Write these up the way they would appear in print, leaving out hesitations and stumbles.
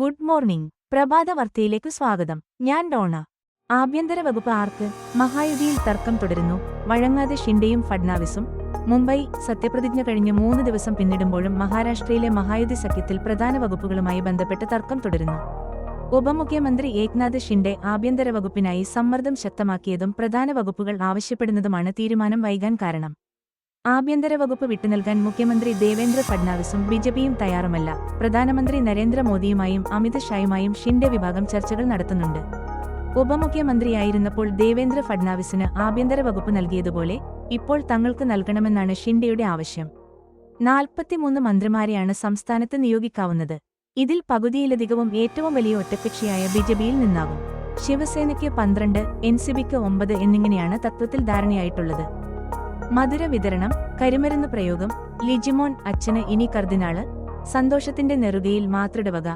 Good morning. പ്രഭാത വാർത്തയിലേക്ക് സ്വാഗതം. ഞാൻ ഡോണ. ആഭ്യന്തര വകുപ്പ് ആർക്ക്? മഹായുതിയിൽ തർക്കം തുടരുന്നു. വഴങ്ങാതെ ഷിൻഡെയും ഫഡ്നാവിസും. മുംബൈ. സത്യപ്രതിജ്ഞ കഴിഞ്ഞ് 3 ദിവസം പിന്നിടുമ്പോഴും മഹാരാഷ്ട്രയിലെ മഹായുതി സഖ്യത്തിൽ പ്രധാന വകുപ്പുകളുമായി ബന്ധപ്പെട്ട് തർക്കം തുടരുന്നു. ഉപമുഖ്യമന്ത്രി ഏക്നാഥ് ഷിൻഡെ ആഭ്യന്തര വകുപ്പിനായി സമ്മർദ്ദം ശക്തമാക്കിയതും പ്രധാന വകുപ്പുകൾ ആവശ്യപ്പെടുന്നതുമാണ് തീരുമാനം വൈകാൻ കാരണം. ആഭ്യന്തര വകുപ്പ് വിട്ടുനൽകാൻ മുഖ്യമന്ത്രി ദേവേന്ദ്ര ഫഡ്നാവിസും ബിജെപിയും തയ്യാറുമല്ല. പ്രധാനമന്ത്രി നരേന്ദ്രമോദിയുമായും അമിത് ഷായുമായും ഷിൻഡെ വിഭാഗം ചർച്ചകൾ നടത്തുന്നുണ്ട്. ഉപമുഖ്യമന്ത്രിയായിരുന്നപ്പോൾ ദേവേന്ദ്ര ഫഡ്നാവിസിന് ആഭ്യന്തര വകുപ്പ് നൽകിയതുപോലെ ഇപ്പോൾ തങ്ങൾക്ക് നൽകണമെന്നാണ് ഷിൻഡെയുടെ ആവശ്യം. 43 മന്ത്രിമാരെയാണ് സംസ്ഥാനത്ത് നിയോഗിക്കാവുന്നത്. ഇതിൽ പകുതിയിലധികവും ഏറ്റവും വലിയ ഒറ്റക്കക്ഷിയായ ബിജെപിയിൽ നിന്നാകും. ശിവസേനയ്ക്ക് 12, എൻസിപിക്ക് 9 എന്നിങ്ങനെയാണ് തത്വത്തിൽ ധാരണയായിട്ടുള്ളത്. മധുര വിതരണം, കരിമരുന്ന് പ്രയോഗം, ലിജിമോൻ അച്ഛന് ഇനി കർദിനാള്, സന്തോഷത്തിന്റെ നെറുകയിൽ മാതൃടവക.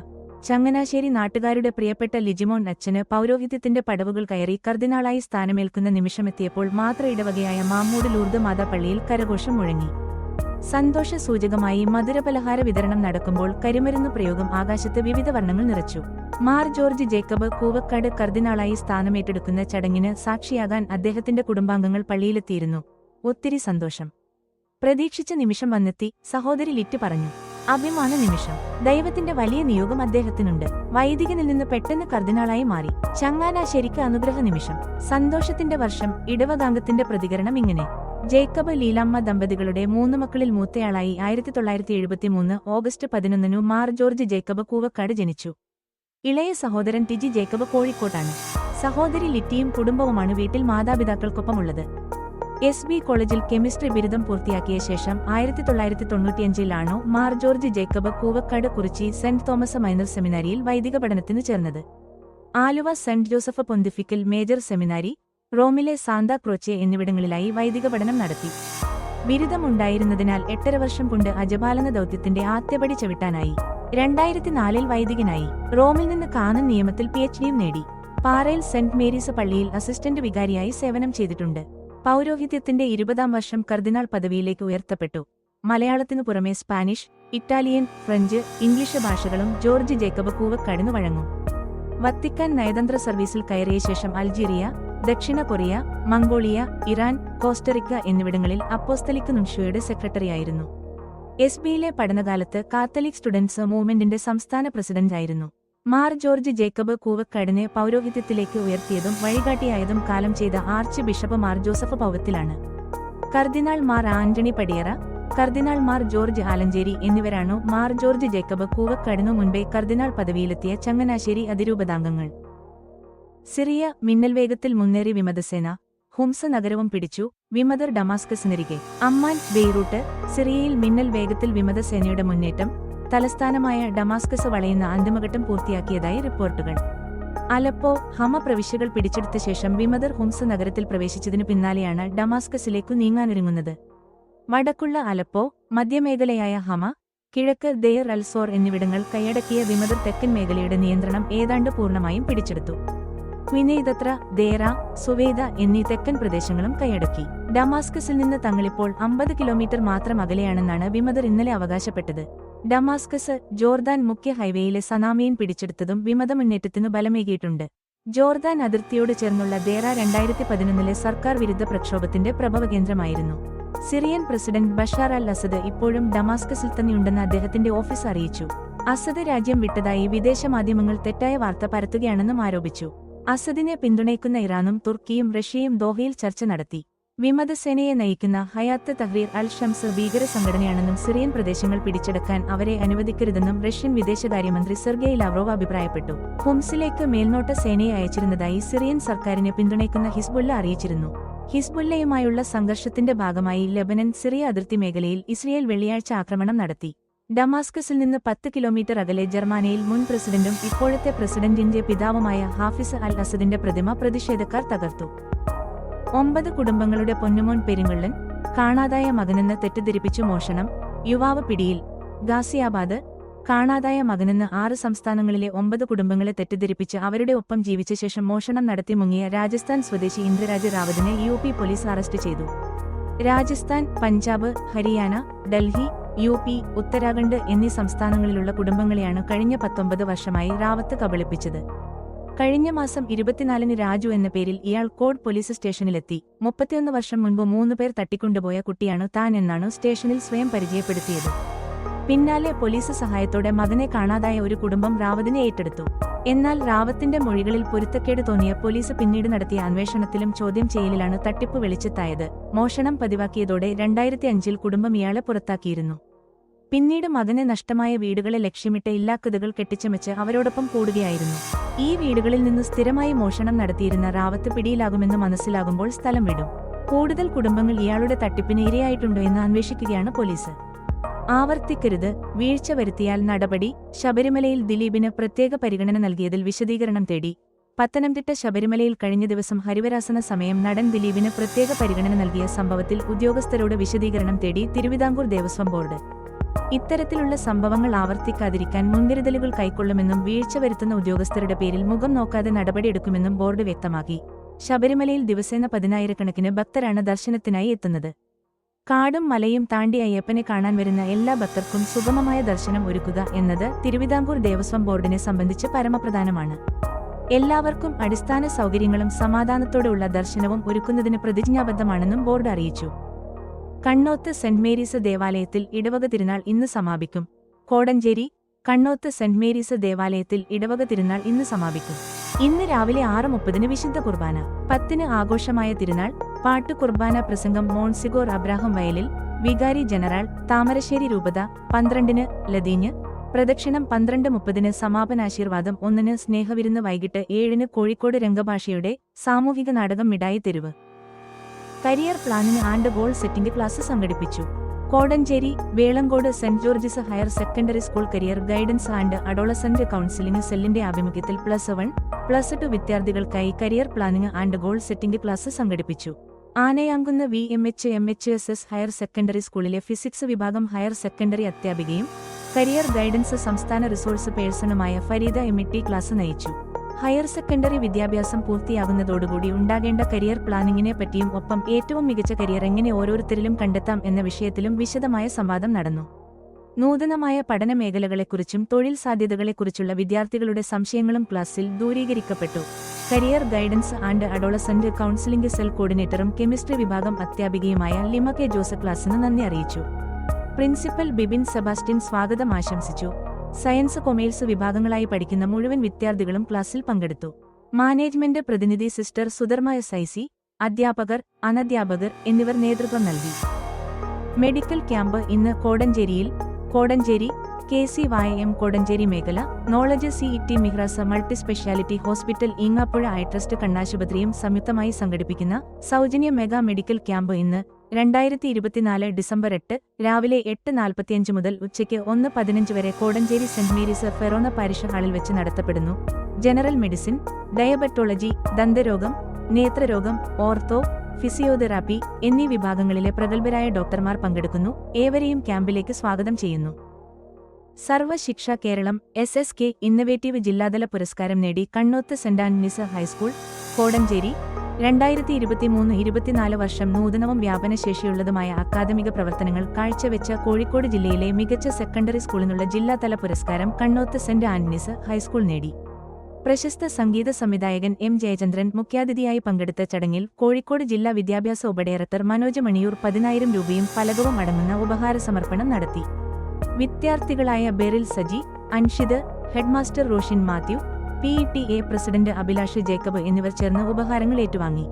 ചങ്ങനാശ്ശേരി നാട്ടുകാരുടെ പ്രിയപ്പെട്ട ലിജിമോൻ അച്ഛന് പൗരോഹിത്യത്തിന്റെ പടവുകൾ കയറി കർദിനാളായി സ്ഥാനമേൽക്കുന്ന നിമിഷമെത്തിയപ്പോൾ മാത്ര ഇടവകയായ മാമ്മൂട് ലൂർദ് മാതാപള്ളിയിൽ കരഘോഷം മുഴങ്ങി. സന്തോഷ സൂചകമായി മധുരപലഹാര വിതരണം നടക്കുമ്പോൾ കരിമരുന്ന് പ്രയോഗം ആകാശത്ത് വിവിധ വർണ്ണങ്ങൾ നിറച്ചു. മാർ ജോർജ് ജേക്കബ് കൂവക്കാട് കർദിനാളായി സ്ഥാനമേറ്റെടുക്കുന്ന ചടങ്ങിന് സാക്ഷിയാകാൻ അദ്ദേഹത്തിന്റെ കുടുംബാംഗങ്ങൾ പള്ളിയിലെത്തിയിരുന്നു. ഒത്തിരി സന്തോഷം. പ്രതീക്ഷിച്ച നിമിഷം വന്നെത്തി, സഹോദരി ലിറ്റ് പറഞ്ഞു. അഭിമാന നിമിഷം. ദൈവത്തിന്റെ വലിയ നിയോഗം അദ്ദേഹത്തിനുണ്ട്. വൈദികനിൽ നിന്ന് പെട്ടെന്ന് കർദിനാളായി മാറി. ചങ്ങനാശ്ശേരിക്ക് അനുഗ്രഹ നിമിഷം. സന്തോഷത്തിന്റെ വർഷം. ഇടവകാംഗത്തിന്റെ പ്രതികരണം ഇങ്ങനെ. ജേക്കബ് ലീലാമ്മ ദമ്പതികളുടെ 3 മക്കളിൽ മൂത്തയാളായി 1973 ഓഗസ്റ്റ് 11 മാർ ജോർജ് ജേക്കബ് കൂവക്കാട് ജനിച്ചു. ഇളയ സഹോദരൻ ടിജി ജേക്കബ് കോഴിക്കോട്ടാണ്. സഹോദരി ലിറ്റിയും കുടുംബവുമാണ് വീട്ടിൽ മാതാപിതാക്കൾക്കൊപ്പമുള്ളത്. SB കോളേജിൽ കെമിസ്ട്രി ബിരുദം പൂർത്തിയാക്കിയ ശേഷം 1995 Mar George Jacob Koovakad Kurichi saint Thomas minor സെമിനാരിയിൽ വൈദിക പഠനത്തിനു ചേർന്നത്. Aluva saint Joseph pontifical major seminary, റോമിലെ സാന്താ ക്രോച്ചെ എന്നിവിടങ്ങളിലായി വൈദിക പഠനം നടത്തി. ബിരുദമുണ്ടായിരുന്നതിനാൽ 8.5 വർഷം കൊണ്ട് അജപാലന ദൗത്യത്തിന്റെ ആദ്യപടി ചവിട്ടാനായി. 2004 വൈദികനായി. റോമിൽ നിന്ന് കാനൻ നിയമത്തിൽ PhDയും നേടി. പാറയിൽ സെന്റ് മേരീസ് പള്ളിയിൽ അസിസ്റ്റന്റ് വികാരിയായി സേവനം ചെയ്തിട്ടുണ്ട്. പൗരോഹിത്യത്തിന്റെ 20ാം വർഷം കർദിനാൾ പദവിയിലേക്ക് ഉയർത്തപ്പെട്ടു. മലയാളത്തിനു പുറമെ സ്പാനിഷ്, ഇറ്റാലിയൻ, ഫ്രഞ്ച്, ഇംഗ്ലീഷ് ഭാഷകളും ജോർജ് ജേക്കബ് കൂവക്കാടിനു വഴങ്ങും. വത്തിക്കാൻ നയതന്ത്ര സർവീസിൽ കയറിയ ശേഷം അൾജീരിയ, ദക്ഷിണ കൊറിയ, മംഗോളിയ, ഇറാൻ, കോസ്റ്ററിക്ക എന്നിവിടങ്ങളിൽ അപ്പോസ്തലിക് നുൻഷ്യോയുടെ സെക്രട്ടറിയായിരുന്നു. SBയിലെ പഠനകാലത്ത് കാത്തലിക് സ്റ്റുഡൻസ് മൂവ്മെന്റിന്റെ സംസ്ഥാന പ്രസിഡന്റായിരുന്നു. മാർ ജോർജ് ജേക്കബ് കൂവക്കാടിനെ പൗരോഹിത്യത്തിലേക്ക് ഉയർത്തിയതും വഴികാട്ടിയായതും കാലം ചെയ്ത ആർച്ച് ബിഷപ്പ് മാർ ജോസഫ് പൗവത്തിലാണ്. കർദിനാൾ മാർ ആന്റണി പടിയറ, കർദിനാൾ മാർ ജോർജ് ആലഞ്ചേരി എന്നിവരാണു മാർ ജോർജ് ജേക്കബ് കൂവക്കാടിനു മുൻപേ കർദിനാൾ പദവിയിലെത്തിയ ചങ്ങനാശ്ശേരി അതിരൂപതാംഗങ്ങൾ. സിറിയ. മിന്നൽ വേഗത്തിൽ മുന്നേറി വിമതസേന. ഹുംസ് നഗരവും പിടിച്ചു. വിമതർ ഡമാസ്കസിനരികെ. അമ്മാൻ. ബെയ്റൂട്ട്. സിറിയയിൽ മിന്നൽ വേഗത്തിൽ വിമതസേനയുടെ മുന്നേറ്റം. തലസ്ഥാനമായ ഡമാസ്കസ് വളയുന്ന അന്തിമഘട്ടം പൂർത്തിയാക്കിയതായി റിപ്പോർട്ടുകൾ. അലപ്പോ. ഹമ പ്രവിശ്യകൾ പിടിച്ചെടുത്ത ശേഷം വിമതർ ഹുംസ് നഗരത്തിൽ പ്രവേശിച്ചതിനു പിന്നാലെയാണ് ഡമാസ്കസിലേക്കു നീങ്ങാനൊരുങ്ങുന്നത്. വടക്കുള്ള അലപ്പോ, മധ്യമേഖലയായ ഹമ, കിഴക്ക് ദെയർ അൽസോർ എന്നിവിടങ്ങൾ കൈയടക്കിയ വിമതർ തെക്കൻ മേഖലയുടെ നിയന്ത്രണം ഏതാണ്ട് പൂർണ്ണമായും പിടിച്ചെടുത്തു. ക്വിനെയ്തത്ര, ദേറ, സുവേദ എന്നീ തെക്കൻ പ്രദേശങ്ങളും കൈയടക്കി. ഡമാസ്കസിൽ നിന്ന് തങ്ങളിപ്പോൾ 50 കിലോമീറ്റർ മാത്രം അകലെയാണെന്നാണ് വിമതർ ഇന്നലെ അവകാശപ്പെട്ടത്. ഡമാസ്കസ് ജോർദാൻ മുഖ്യ ഹൈവേയിലെ സനാമീൻ പിടിച്ചെടുത്തതും വിമത മുന്നേറ്റത്തിനു ബലമേകിയിട്ടുണ്ട്. ജോർദാൻ അതിർത്തിയോട് ചേർന്നുള്ള ദേറ 2011 സർക്കാർ വിരുദ്ധ പ്രക്ഷോഭത്തിന്റെ പ്രഭവകേന്ദ്രമായിരുന്നു. Syrian president Bashar al Assad ഇപ്പോഴും ഡമാസ്കസിൽ തന്നെയുണ്ടെന്ന് അദ്ദേഹത്തിന്റെ ഓഫീസ് അറിയിച്ചു. അസദ് രാജ്യം വിട്ടതായി വിദേശ മാധ്യമങ്ങൾ തെറ്റായ വാർത്ത പരത്തുകയാണെന്നും ആരോപിച്ചു. അസദിനെ പിന്തുണയ്ക്കുന്ന ഇറാനും തുർക്കിയും റഷ്യയും ദോഹയിൽ ചർച്ച നടത്തി. വിമതസേനയെ നയിക്കുന്ന ഹയാത്ത് തഹ്രീർ അൽ ഷംസ് ഭീകര സംഘടനയാണെന്നും സിറിയൻ പ്രദേശങ്ങൾ പിടിച്ചെടുക്കാൻ അവരെ അനുവദിക്കരുതെന്നും റഷ്യൻ വിദേശകാര്യമന്ത്രി സെർഗെയ് ലാവ്റോവ് അഭിപ്രായപ്പെട്ടു. ഹുംസിലേക്ക് മേൽനോട്ട സേനയെ അയച്ചിരുന്നതായി സിറിയൻ സർക്കാരിനെ പിന്തുണയ്ക്കുന്ന ഹിസ്ബുല്ല അറിയിച്ചിരുന്നു. ഹിസ്ബുല്ലയുമായുള്ള സംഘർഷത്തിന്റെ ഭാഗമായി ലെബനൻ സിറിയ അതിർത്തി മേഖലയിൽ ഇസ്രയേൽ വെള്ളിയാഴ്ച ആക്രമണം നടത്തി. ഡമാസ്കസിൽ നിന്ന് 10 കിലോമീറ്റർ അകലെ ജർമാനിയിൽ മുൻ പ്രസിഡന്റും ഇപ്പോഴത്തെ പ്രസിഡന്റിന്റെ പിതാവുമായ ഹാഫിസ് അൽ അസദിന്റെ പ്രതിമ പ്രതിഷേധക്കാർ തകർത്തു. 9 കുടുംബങ്ങളുടെ പൊന്നുമോൻ പെരുങ്കള്ളൻ. കാണാതായ മകനെന്ന് തെറ്റിദ്ധരിപ്പിച്ചു മോഷണം. യുവാവ് പിടിയിൽ. ഗാസിയാബാദ്. കാണാതായ മകനെന്ന് 6 സംസ്ഥാനങ്ങളിലെ 9 കുടുംബങ്ങളെ തെറ്റിദ്ധരിപ്പിച്ച് അവരുടെ ഒപ്പം ജീവിച്ച ശേഷം മോഷണം നടത്തി മുങ്ങിയ രാജസ്ഥാൻ സ്വദേശി ഇന്ദ്രരാജ് റാവത്തിനെ UP പോലീസ് അറസ്റ്റ് ചെയ്തു. രാജസ്ഥാൻ, പഞ്ചാബ്, ഹരിയാന, ഡൽഹി, UP, ഉത്തരാഖണ്ഡ് എന്നീ സംസ്ഥാനങ്ങളിലുള്ള കുടുംബങ്ങളെയാണ് കഴിഞ്ഞ 19 വർഷമായി റാവത്ത് കബളിപ്പിച്ചത്. കഴിഞ്ഞ മാസം 24-ന് രാജു എന്ന പേരിൽ ഇയാൾ കോഡ് പോലീസ് സ്റ്റേഷനിലെത്തി. 31 വർഷം മുൻപ് 3 പേർ തട്ടിക്കൊണ്ടുപോയ കുട്ടിയാണ് താൻ എന്നാണ് സ്റ്റേഷനിൽ സ്വയം പരിചയപ്പെടുത്തിയത്. പിന്നാലെ പോലീസ് സഹായത്തോടെ മകനെ കാണാതായ ഒരു കുടുംബം റാവത്തിനെ ഏറ്റെടുത്തു. എന്നാൽ റാവത്തിന്റെ മൊഴികളിൽ പൊരുത്തക്കേട് തോന്നിയ പോലീസ് പിന്നീട് നടത്തിയ അന്വേഷണത്തിലും ചോദ്യം ചെയ്യലിലാണ് തട്ടിപ്പ് വെളിച്ചത്തായത്. മോഷണം പതിവാക്കിയതോടെ 2005-ൽ കുടുംബം ഇയാളെ പുറത്താക്കിയിരുന്നു. പിന്നീട് മകന് നഷ്ടമായ വീടുകളെ ലക്ഷ്യമിട്ട് ഇല്ലാക്കഥകൾ കെട്ടിച്ചമച്ച് അവരോടൊപ്പം കൂടുകയായിരുന്നു. ഈ വീടുകളിൽ നിന്ന് സ്ഥിരമായി മോഷണം നടത്തിയിരുന്ന റാവത്ത് പിടിയിലാകുമെന്ന് മനസ്സിലാകുമ്പോൾ സ്ഥലം വിടും. കൂടുതൽ കുടുംബങ്ങൾ ഇയാളുടെ തട്ടിപ്പിന് ഇരയായിട്ടുണ്ടോ എന്ന് അന്വേഷിക്കുകയാണ് പോലീസ്. ആവർത്തിക്കരുത്, വീഴ്ച വരുത്തിയാൽ നടപടി. ശബരിമലയിൽ ദിലീപിന് പ്രത്യേക പരിഗണന നൽകിയതിൽ വിശദീകരണം തേടി. പത്തനംതിട്ട ശബരിമലയിൽ കഴിഞ്ഞ ദിവസം ഹരിവരാസന സമയം നടൻ ദിലീപിന് പ്രത്യേക പരിഗണന നൽകിയ സംഭവത്തിൽ ഉദ്യോഗസ്ഥരോട് വിശദീകരണം തേടി തിരുവിതാംകൂർ ദേവസ്വം ബോർഡ്. ഇത്തരത്തിലുള്ള സംഭവങ്ങൾ ആവർത്തിക്കാതിരിക്കാൻ മുൻകരുതലുകൾ കൈക്കൊള്ളുമെന്നും വീഴ്ച വരുത്തുന്ന ഉദ്യോഗസ്ഥരുടെ പേരിൽ മുഖം നോക്കാതെ നടപടിയെടുക്കുമെന്നും ബോർഡ് വ്യക്തമാക്കി. ശബരിമലയിൽ ദിവസേന 10,000-കണക്കിന് ഭക്തരാണ് ദർശനത്തിനായി എത്തുന്നത്. കാടും മലയും താണ്ടി അയ്യപ്പനെ കാണാൻ വരുന്ന എല്ലാ ഭക്തർക്കും സുഗമമായ ദർശനം ഒരുക്കുക എന്നത് തിരുവിതാംകൂർ ദേവസ്വം ബോർഡിനെ സംബന്ധിച്ച് പരമപ്രധാനമാണ്. എല്ലാവർക്കും അടിസ്ഥാന സൗകര്യങ്ങളും സമാധാനത്തോടെയുള്ള ദർശനവും ഒരുക്കുന്നതിന് പ്രതിജ്ഞാബദ്ധമാണെന്നും ബോർഡ് അറിയിച്ചു. കണ്ണോത്ത് സെന്റ് മേരീസ് ദേവാലയത്തിൽ ഇടവക തിരുനാൾ ഇന്ന് സമാപിക്കും. കോടഞ്ചേരി കണ്ണോത്ത് സെന്റ് മേരീസ് ദേവാലയത്തിൽ ഇടവക തിരുനാൾ ഇന്ന് സമാപിക്കും. ഇന്ന് രാവിലെ 6:30-ന് വിശുദ്ധ കുർബാന, 10-ന് ആഘോഷമായ തിരുനാൾ പാട്ടു കുർബാന പ്രസംഗം മോൺസിഗോർ അബ്രാഹം വയലിൽ, വികാരി ജനറൽ, താമരശ്ശേരി രൂപത, 12-ന് ലതീഞ്ഞ് പ്രദക്ഷിണം, 12:30-ന് സമാപനാശീർവാദം, 1-ന് സ്നേഹവിരുന്ന്, വൈകിട്ട് 7-ന് കോഴിക്കോട് രംഗഭാഷയുടെ സാമൂഹിക നാടകം മിഠായി തെരുവ്. കരിയർ പ്ലാനിന് ആൻഡ് ഗോൾ സെറ്റിംഗ് ക്ലാസ് സംഘടിപ്പിച്ചു. Kodanchery Velamkode saint George's higher secondary school career guidance and adolescent counselling സെല്ലിന്റെ ആഭിമുഖ്യത്തിൽ +1, +2 വിദ്യാർത്ഥികൾക്കായി career planning and goal setting class സംഘടിപ്പിച്ചു. ആനയാങ്കുന്ന് VMHMHSS ഹയർ സെക്കൻഡറി സ്കൂളിലെ ഫിസിക്സ് വിഭാഗം ഹയർ സെക്കൻഡറി അധ്യാപികയും കരിയർ ഗൈഡൻസ് സംസ്ഥാന റിസോഴ്സ് പേഴ്സണുമായ ഫരീദ MT ക്ലാസ് നയിച്ചു. ഹയർ സെക്കൻഡറി വിദ്യാഭ്യാസം പൂർത്തിയാകുന്നതോടുകൂടി ഉണ്ടാകേണ്ട കരിയർ പ്ലാനിങ്ങിനെ പറ്റിയും ഒപ്പം ഏറ്റവും മികച്ച കരിയർ എങ്ങനെ ഓരോരുത്തരിലും കണ്ടെത്താം എന്ന വിഷയത്തിലും വിശദമായ സംവാദം നടന്നു. നൂതനമായ പഠന മേഖലകളെക്കുറിച്ചും തൊഴിൽ സാധ്യതകളെക്കുറിച്ചുള്ള വിദ്യാർത്ഥികളുടെ സംശയങ്ങളും ക്ലാസ്സിൽ ദൂരീകരിക്കപ്പെട്ടു. Career guidance and adolescent counselling cell കോർഡിനേറ്ററും കെമിസ്ട്രി വിഭാഗം അധ്യാപികയുമായ ലിമ കെ ജോസ് ക്ലാസ്സിന് നന്ദി അറിയിച്ചു. പ്രിൻസിപ്പൽ ബിബിൻ സെബാസ്റ്റ്യൻ സ്വാഗതം ആശംസിച്ചു. സയൻസ് കൊമേഴ്സ് വിഭാഗങ്ങളായി പഠിക്കുന്ന മുഴുവൻ വിദ്യാർത്ഥികളും ക്ലാസ്സിൽ പങ്കെടുത്തു. മാനേജ്മെന്റ് പ്രതിനിധി സിസ്റ്റർ സുധർമ്മ SIC, അധ്യാപകർ, അനധ്യാപകർ എന്നിവർ നേതൃത്വം നൽകി. മെഡിക്കൽ ക്യാമ്പ് ഇന്ന് കോടഞ്ചേരി KCYM കോടഞ്ചേരി മേഖല, knowledge CET Mihrasa multi speciality hospital, Eengapuzha iTrust കണ്ണാശുപത്രിയും സംയുക്തമായി സംഘടിപ്പിക്കുന്ന സൗജന്യ മെഗാ മെഡിക്കൽ ക്യാമ്പ് ഇന്ന് 2024 ഡിസംബർ 8 രാവിലെ 8:45 മുതൽ ഉച്ചയ്ക്ക് 1:15 വരെ Kodanchery saint Mary's forane parish ഹാളിൽ വെച്ച് നടത്തപ്പെടുന്നു. ജനറൽ മെഡിസിൻ, ഡയബറ്റോളജി, ദന്തരോഗം, നേത്രരോഗം, ഓർത്തോ, ഫിസിയോതെറാപ്പി എന്നീ വിഭാഗങ്ങളിലെ പ്രഗത്ഭരായ ഡോക്ടർമാർ പങ്കെടുക്കുന്നു. ഏവരെയും ക്യാമ്പിലേക്ക് സ്വാഗതം ചെയ്യുന്നു. സർവശിക്ഷ കേരളം SSK ഇന്നവേറ്റീവ് ജില്ലാതല പുരസ്കാരം നേടി Kannoth saint Antony's high school, Kodanchery. 2023-24 വർഷം നൂതനവും വ്യാപനശേഷിയുള്ളതുമായ അക്കാദമിക പ്രവർത്തനങ്ങൾ കാഴ്ചവെച്ച കോഴിക്കോട് ജില്ലയിലെ മികച്ച സെക്കൻഡറി സ്കൂളിനുള്ള ജില്ലാതല പുരസ്കാരം കണ്ണോത്ത് സെന്റ് ആന്റണീസ് ഹൈസ്കൂൾ നേടി. പ്രശസ്ത സംഗീത സംവിധായകൻ M. ജയചന്ദ്രൻ മുഖ്യാതിഥിയായി പങ്കെടുത്ത ചടങ്ങിൽ കോഴിക്കോട് ജില്ലാ വിദ്യാഭ്യാസ ഉപഡയറക്ടർ മനോജ് മണിയൂർ 10,000 രൂപയും ഫലകവും അടങ്ങുന്ന ഉപഹാര സമർപ്പണം നടത്തി. വിദ്യാർത്ഥികളായ Beryl Saji, Anshid, headmaster Roshin Mathew, PTA president Abhilash Jacob എന്നിവർ ചേർന്ന് ഉപഹാരങ്ങൾ ഏറ്റുവാങ്ങി.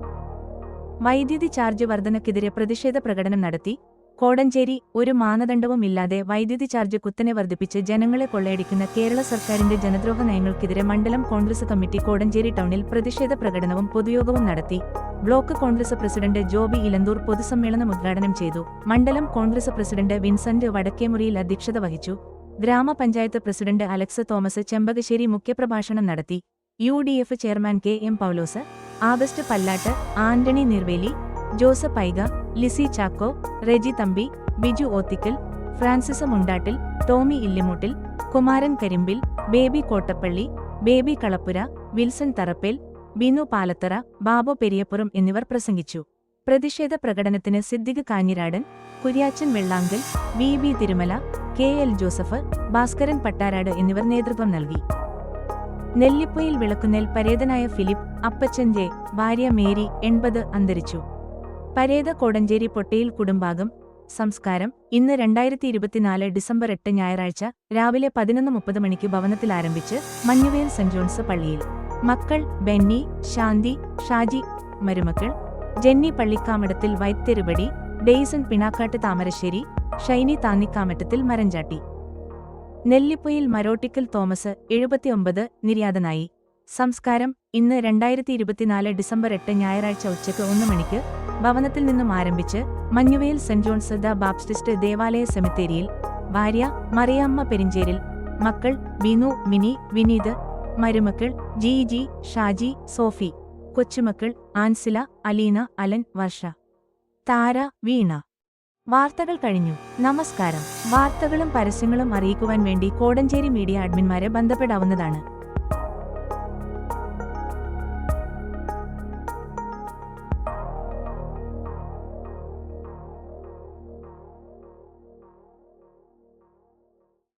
വൈദ്യുതി ചാർജ് വർധനയ്ക്കെതിരെ പ്രതിഷേധ പ്രകടനം നടത്തി. കോടഞ്ചേരി ഒരു മാനദണ്ഡവും ഇല്ലാതെ വൈദ്യുതി ചാർജ് കുത്തനെ വർദ്ധിപ്പിച്ച് ജനങ്ങളെ കൊള്ളയടിക്കുന്ന കേരള സർക്കാരിന്റെ ജനദ്രോഹ നയങ്ങൾക്കെതിരെ മണ്ഡലം കോൺഗ്രസ് കമ്മിറ്റി കോടഞ്ചേരി ടൗണിൽ പ്രതിഷേധ പ്രകടനവും പൊതുയോഗവും നടത്തി. ബ്ലോക്ക് കോൺഗ്രസ് പ്രസിഡന്റ് ജോബി ഇലന്തൂർ പൊതുസമ്മേളനം ഉദ്ഘാടനം ചെയ്തു. മണ്ഡലം കോൺഗ്രസ് പ്രസിഡന്റ് വിൻസെന്റ് വടക്കേമുറിയിൽ അധ്യക്ഷത വഹിച്ചു. ഗ്രാമപഞ്ചായത്ത് പ്രസിഡന്റ് അലക്സ് തോമസ് ചെമ്പകശ്ശേരി മുഖ്യപ്രഭാഷണം നടത്തി. UDF chairman KM Paulose, August Pallatt, Antony Neervely, Joseph Aiga, Lizy Chacko, Reji Thampi, Biju Othikkal, Francis Mundattil, Tomy Illimoottil, Kumaran Karimpil, Baby Kottappally, Baby Kalappura, Wilson Tharappel, Binu Palathara, Babu Periyappuram എന്നിവർ പ്രസംഗിച്ചു. പ്രതിഷേധ പ്രകടനത്തിന് സിദ്ദിഖ് കാഞ്ഞിരാടൻ, കുര്യാച്ചൻ വെള്ളാങ്കൽ, വി തിരുമല, കെ ജോസഫ്, ഭാസ്കരൻ പട്ടാരാട് എന്നിവർ നേതൃത്വം നൽകി. നെല്ലിപ്പൊയിൽ വിളക്കുന്നേൽ പരേതനായ ഫിലിപ്പ് അപ്പച്ചൻ ജെ, ഭാര്യ മേരി 80 അന്തരിച്ചു. പരേത കോടഞ്ചേരി പൊട്ടയിൽ കുടുംബാംഗം. സംസ്കാരം ഇന്ന് 2024 ഡിസംബർ 8 ഞായറാഴ്ച രാവിലെ 11:30 മണിക്ക് ഭവനത്തിൽ ആരംഭിച്ച് മഞ്ഞുവേൽ സെന്റ് ജോൺസ് പള്ളിയിൽ. മക്കൾ ബെന്നി, ശാന്തി, ഷാജി. മരുമക്കൾ ജെന്നി പള്ളിക്കാമടത്തിൽ വൈത്തിരുപടി, ഡെയ്സൺ പിണാക്കാട്ട് താമരശ്ശേരി, ഷൈനി താന്നിക്കാമറ്റത്തിൽ മരഞ്ചാട്ടി. നെല്ലിപ്പൊയിൽ മരോട്ടിക്കൽ തോമസ് 79 നിര്യാതനായി. സംസ്കാരം ഇന്ന് 2024 ഡിസംബർ 8 ഞായറാഴ്ച ഉച്ചയ്ക്ക് 1 മണിക്ക് ഭവനത്തിൽ നിന്നും ആരംഭിച്ച് മഞ്ഞുവേൽ സെന്റ് ജോൺസ് ദ ബാപ്റ്റിസ്റ്റ് ദേവാലയ സെമിത്തേരിയിൽ. ഭാര്യ മറിയാമ്മ പെരിഞ്ചേരിൽ, മക്കൾ ബിനു, മിനി, വിനീത്. മരുമക്കൾ ജി, ഷാജി, സോഫി. കൊച്ചുമക്കൾ ആൻസില, അലീന, അലൻ, വർഷ, താര, വീണ. വാർത്തകൾ കഴിഞ്ഞു. നമസ്കാരം. വാർത്തകളും പരസ്യങ്ങളും അറിയിക്കുവാൻ വേണ്ടി കോടഞ്ചേരി മീഡിയ അഡ്മിന്മാരെ ബന്ധപ്പെടാവുന്നതാണ്.